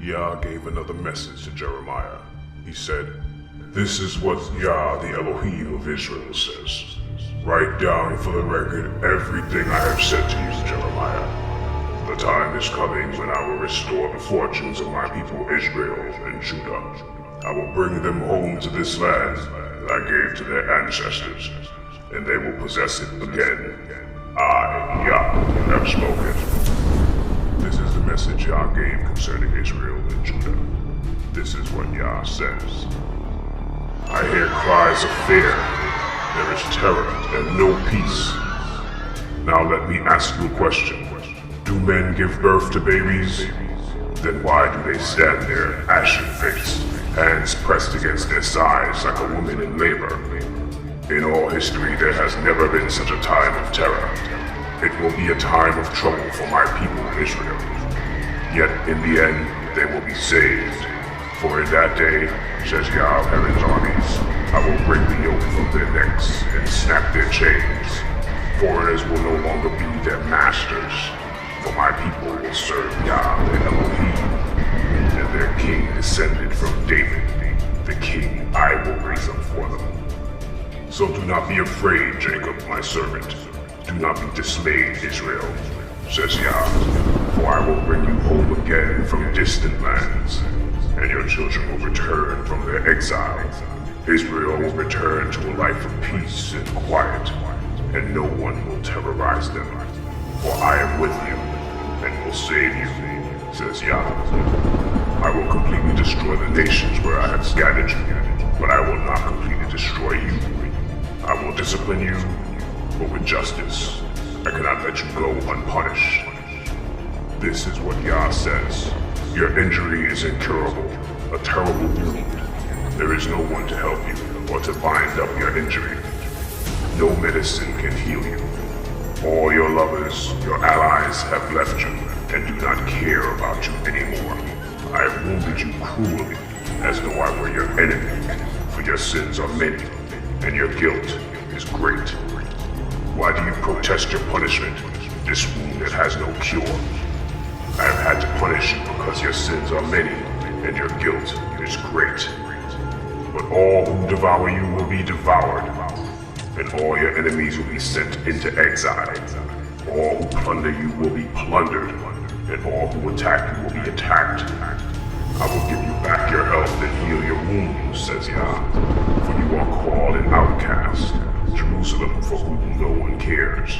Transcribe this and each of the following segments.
Yah gave another message to Jeremiah. He said, "This is what Yah, the Elohim of Israel, says. Write down for the record everything I have said to you, Jeremiah. The time is coming when I will restore the fortunes of my people Israel and Judah. I will bring them home to this land that I gave to their ancestors, and they will possess it again. I, Yah, have spoken." This is the message Yah gave concerning Israel and Judah. This is what Yah says. I hear cries of fear. There is terror and no peace. Now let me ask you a question. Do men give birth to babies? Then why do they stand there ashen-faced, hands pressed against their sides like a woman in labor? In all history there has never been such a time of terror. It will be a time of trouble for my people Israel. Yet in the end they will be saved. For in that day, says Yah of heaven's armies, I will break the yoke from their necks and snap their chains. Foreigners will no longer be their masters, for my people will serve Yah their Elohim, and their king descended from David, the king I will raise up for them. So do not be afraid, Jacob, my servant. Do not be dismayed, Israel, says Yah, for I will bring you home again from distant lands, and your children will return from their exile. Israel will return to a life of peace and quiet, and no one will terrorize them. For I am with you, and will save you, says Yah. I will completely destroy the nations where I have scattered you, but I will not completely destroy you. I will discipline you, but with justice. I cannot let you go unpunished. This is what Yah says. Your injury is incurable, a terrible wound. There is no one to help you or to bind up your injury. No medicine can heal you. All your lovers, your allies, have left you and do not care about you anymore. I have wounded you cruelly, as though I were your enemy, for your sins are many, and your guilt is great. Why do you protest your punishment, this wound that has no cure? I have had to punish you because your sins are many, and your guilt is great. But all who devour you will be devoured, and all your enemies will be sent into exile. All who plunder you will be plundered, and all who attack you will be attacked. I will give you back your health and heal your wounds, says Yah, for you are called an outcast, Jerusalem for whom no one cares.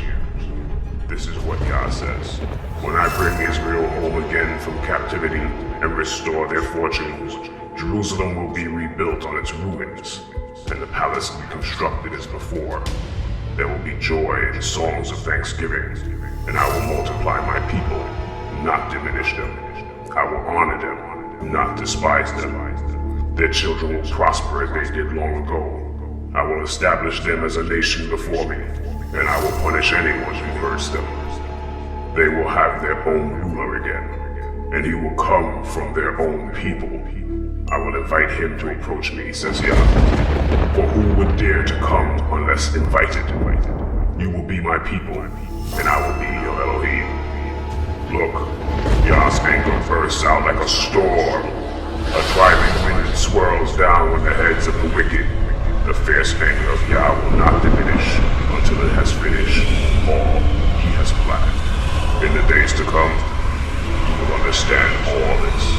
This is what Yah says. When I bring Israel home again from captivity and restore their fortunes, Jerusalem will be rebuilt on its ruins, and the palace reconstructed as before. There will be joy and songs of thanksgiving, and I will multiply my people, not diminish them. I will honor them, not despise them. Their children will prosper as they did long ago. I will establish them as a nation before me, and I will punish anyone who hurts them. They will have their own ruler again, and he will come from their own people. I will invite him to approach me, says Yah. For who would dare to come unless invited? You will be my people, and I will be your Elohim. Look, Yah's anger bursts out like a storm. A driving wind swirls down on the heads of the wicked. The fierce anger of Yah will not diminish until it has finished all he has planned. In the days to come, you will understand all this.